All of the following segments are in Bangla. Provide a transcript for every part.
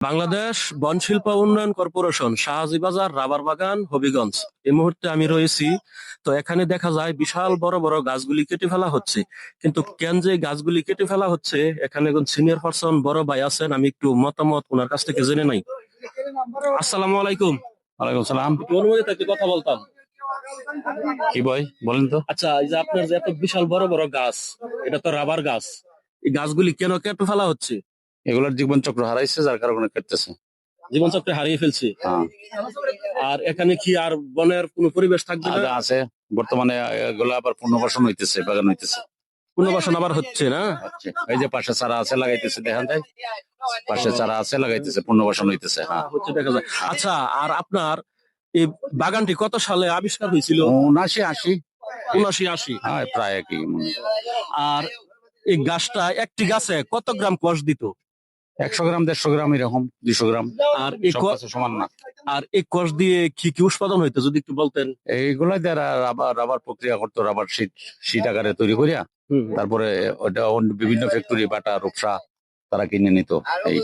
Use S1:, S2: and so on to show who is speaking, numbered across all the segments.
S1: বাংলাদেশ বন শিল্প উন্নয়ন কর্পোরেশন, শাহজিবাজার, রাবার বাগান, হবিগঞ্জ। এই মুহূর্তে আমি রয়েছি। তো এখানে দেখা যায় বিশাল বড় বড় গাছগুলি কেটে ফেলা হচ্ছে। কিন্তু কেন যে গাছগুলি কেটে ফেলা হচ্ছে, এখানে একজন সিনিয়র পার্সন বড় ভাই আছেন, আমি একটু মতামত ওনার কাছ থেকে জেনে নাই। আসসালামু আলাইকুম।
S2: ওয়ালাইকুম সালাম।
S1: একটু অনুমতি থাকলে কথা বলতাম।
S2: কি বই বলেন তো?
S1: আচ্ছা, এই যে আপনার যে এত বিশাল বড় বড় গাছ, এটা তো রাবার গাছ, এই গাছগুলি কেন কেটে ফেলা হচ্ছে?
S2: এগুলোর জীবন চক্র হারাইছে, যার কারণে কাটতেছে।
S1: জীবনচক্রে হারিয়ে ফেলছে।
S2: হ্যাঁ,
S1: আর এখানে কি আর বনের কোনো পরিবেশ থাকবে না?
S2: আগে আছে, বর্তমানে এগুলো আবার পুনর্বাসন হইতেছে, বাগান হইতেছে।
S1: পুনর্বাসন আবার হচ্ছে না?
S2: এই যে পাশে চারা আছে লাগাইতেছে, দেখেন যায়, পাশে চারা আছে লাগাইতেছে, পুনর্বাসন হইতেছে। হ্যাঁ,
S1: হচ্ছে, দেখা যায়। আচ্ছা, আর আপনার এই বাগানটি কত সালে আবিষ্কার হয়েছিল?
S2: 79-80।
S1: 79-80।
S2: হ্যাঁ, প্রায় একই মনে হয়।
S1: আর এই গাছটা একটি গাছে কত গ্রাম কষ দিত?
S2: 100 গ্রাম, 150 গ্রাম, এরকম 200 গ্রাম।
S1: আর এই
S2: সব গাছে সমান না।
S1: আর এই কষ দিয়ে কি কি উৎপাদন হইতো যদি একটু বলতেন?
S2: এইগুলা যারা রাবার রাবার প্রক্রিয়া করতো, রাবার শীট আকারে তৈরি করিয়া, তারপরে ওটা বিভিন্ন ফ্যাক্টরি, বাটা, রূপসা তারা কিনে নিত। এই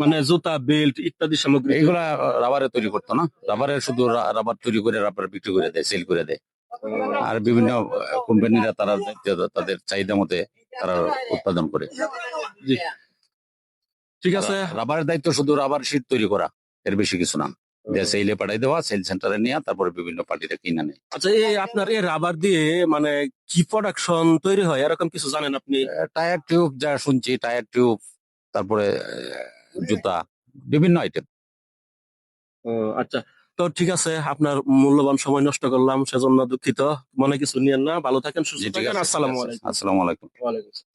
S1: মানে জুতা, বেল্ট ইত্যাদি সামগ্রী
S2: এইগুলা রাবারে তৈরি করতো না, রাবারের শুধু রাবার তৈরি করে রাবার বিক্রি করে দেয়, সেল করে দেয়। আর বিভিন্ন কোম্পানিরা তারা তাদের চাহিদা মতে তারা উৎপাদন করে।
S1: জি, ঠিক আছে।
S2: রাবারের দায়িত্ব শুধু রাবার শীট তৈরি করা, এর বেশি কিছু না। যে সেলে পাঠাই দেওয়া, সেল সেন্টারে নিয়ে তারপরে বিভিন্ন পার্টিরা কিনে নেয়।
S1: আচ্ছা, এই আপনার এই রাবার দিয়ে মানে কি প্রোডাকশন তৈরি হয় এরকম কিছু জানেন আপনি?
S2: টায়ার টিউব, যা শুনছি, টায়ার টিউব, তারপরে জুতা, বিভিন্ন আইটেম।
S1: আচ্ছা, তো ঠিক আছে, আপনার মূল্যবান সময় নষ্ট করলাম, সেজন্য দুঃখিত। মনে কিছু নিয়েন না, ভালো থাকেন, সুস্থ
S2: জি, ঠিক
S1: থাকেন।
S2: আছে, ঠিক
S1: আসসালামু
S2: আছে।
S1: আলাইকুম।
S2: আসসালামু আলাইকুম।
S1: ওয়ালাইকুম আসসালাম।